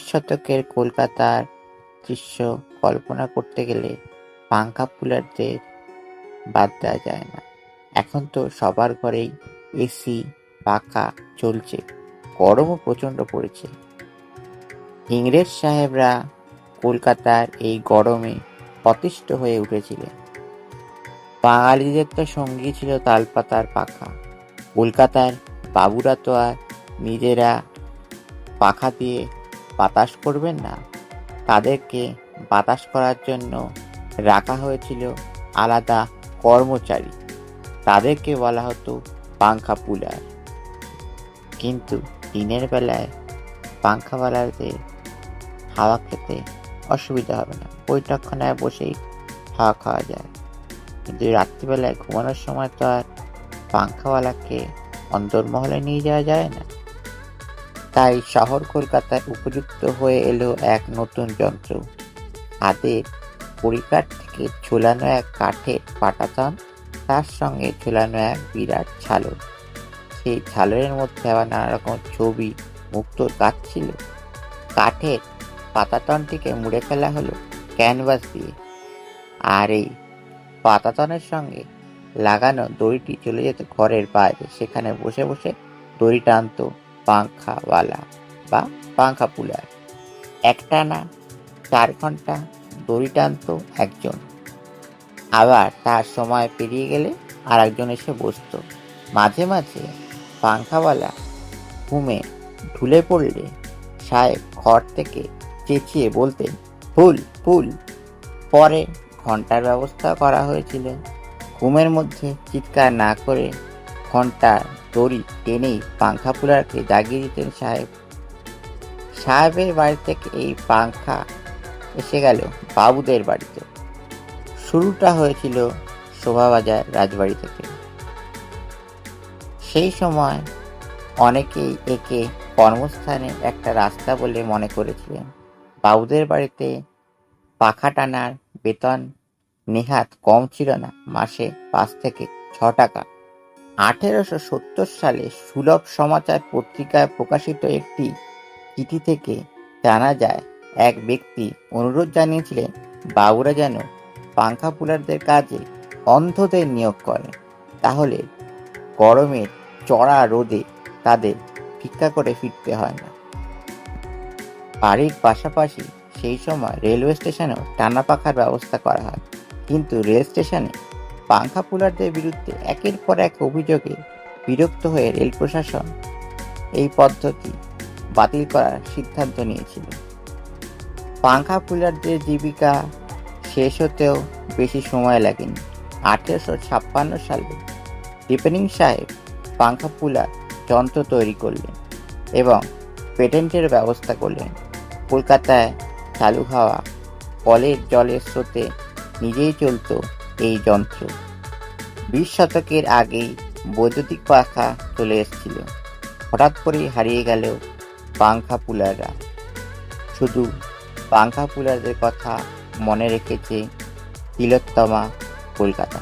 শতকের কলকাতার দৃশ্য কল্পনা করতে গেলে পাংখা কুলারদের বাদ দেওয়া যায় না। এখন তো সবার ঘরেই এসি, পাখা চলছে, গরমও প্রচণ্ড পড়েছে। ইংরেজ সাহেবরা কলকাতার এই গরমে অতিষ্ঠ হয়ে উঠেছিলেন। বাঙালিদের তো সঙ্গী ছিল তালপাতার পাখা। কলকাতার বাবুরা তো আর নিজেরা পাখা দিয়ে বাতাস করবেন না, তাদেরকে বাতাস করার জন্য রাখা হয়েছিল আলাদা কর্মচারী, তাদেরকে বলা হতো পাংখা পুলার। কিন্তু দিনের বেলায় পাংখাওয়ালাদের হাওয়া খেতে অসুবিধা হবে না, বৈঠকখানায় বসেই হাওয়া খাওয়া যায়। কিন্তু রাত্রিবেলায় ঘুমানোর সময় তো আর পাংখাওয়ালাকে অন্দরমহলে নিয়ে যাওয়া যায় না। তাই শহর কলকাতায় উপযুক্ত হয়ে এলো এক নতুন যন্ত্র। হাতের কড়িকাঠ থেকে ঝোলানো এক কাঠের পাটাতন, তার সঙ্গে ঝোলানো এক বিরাট ঝালর। সেই ঝালরের মধ্যে আবার নানা রকম ছবি মুক্তোর কাজ ছিল। কাঠের পাতাতনটিকে মুড়ে ফেলা হলো ক্যানভাস দিয়ে, আর এই পাতাতনের সঙ্গে লাগানো দড়িটি চলে যেত ঘরের বাইরে। সেখানে বসে বসে দড়ি টানত পাংখাওয়ালা বা পাংখা পুলার। একটানা 4 ঘন্টা দড়ি টানত একজন, আবার তার সময় পেরিয়ে গেলে আর একজন এসে বসত। মাঝে মাঝে পাংখাওয়ালা ঘুমে ঢুলে পড়লে সাহেব ঘর থেকে চেঁচিয়ে বলতেন, ফুল ফুল। পরে ঘন্টার ব্যবস্থা করা হয়েছিল। ঘুমের মধ্যে চিৎকার না করে ঘন্টার দড়ি টেনেই পাংখা পুলারকে জাগিয়ে দিতেন সাহেব। সাহেবের বাড়ি থেকে এই পাংখা এসে গেল বাবুদের বাড়িতে। শুরুটা হয়েছিল শোভাবাজার রাজবাড়ি থেকে। সেই সময় অনেকেই একে কর্মস্থানের একটা রাস্তা বলে মনে করেছিলেন। বাবুদের বাড়িতে পাখা টানার বেতন নেহাত কম ছিল না, মাসে 5 থেকে 6 টাকা। 1870 সালে সুলভ সমাচার পত্রিকায় প্রকাশিত একটি চিঠি থেকে জানা যায়, এক ব্যক্তি অনুরোধ জানিয়েছিলেন বাবুরা যেন পাংখা পুলারদের কাজে অন্ধদের নিয়োগ করেন, তাহলে গরমের চড়া রোদে তাদের ভিক্ষা করে ফিরতে হয় না। বাড়ির পাশাপাশি সেই সময় রেলওয়ে স্টেশনেও টানা পাখার ব্যবস্থা করা হয়, কিন্তু রেল স্টেশনে পাংখা পুলারদের বিরুদ্ধে একের পর এক অভিযোগে বিরক্ত হয়ে রেল প্রশাসন এই পদ্ধতি বাতিল করার সিদ্ধান্ত নিয়েছিল। পাংখা পুলারদের জীবিকা শেষ হতেও বেশি সময় লাগেনি। 1856 সালে রিপেনিং সাহেব পাংখা পুলার যন্ত্র তৈরি করলেন এবং পেটেন্টের ব্যবস্থা করলেন। কলকাতায় চালু হওয়া কলের জলের স্রোতে নিজেই চলত এই যন্ত্র। 20 শতকের আগেই বৈদ্যুতিক পাখা চলে এসেছিল। হঠাৎ করেই হারিয়ে গেল পাংখা পুলাররা। শুধু পাংখা পুলারদের কথা মনে রেখেছে তিলোত্তমা কলকাতা।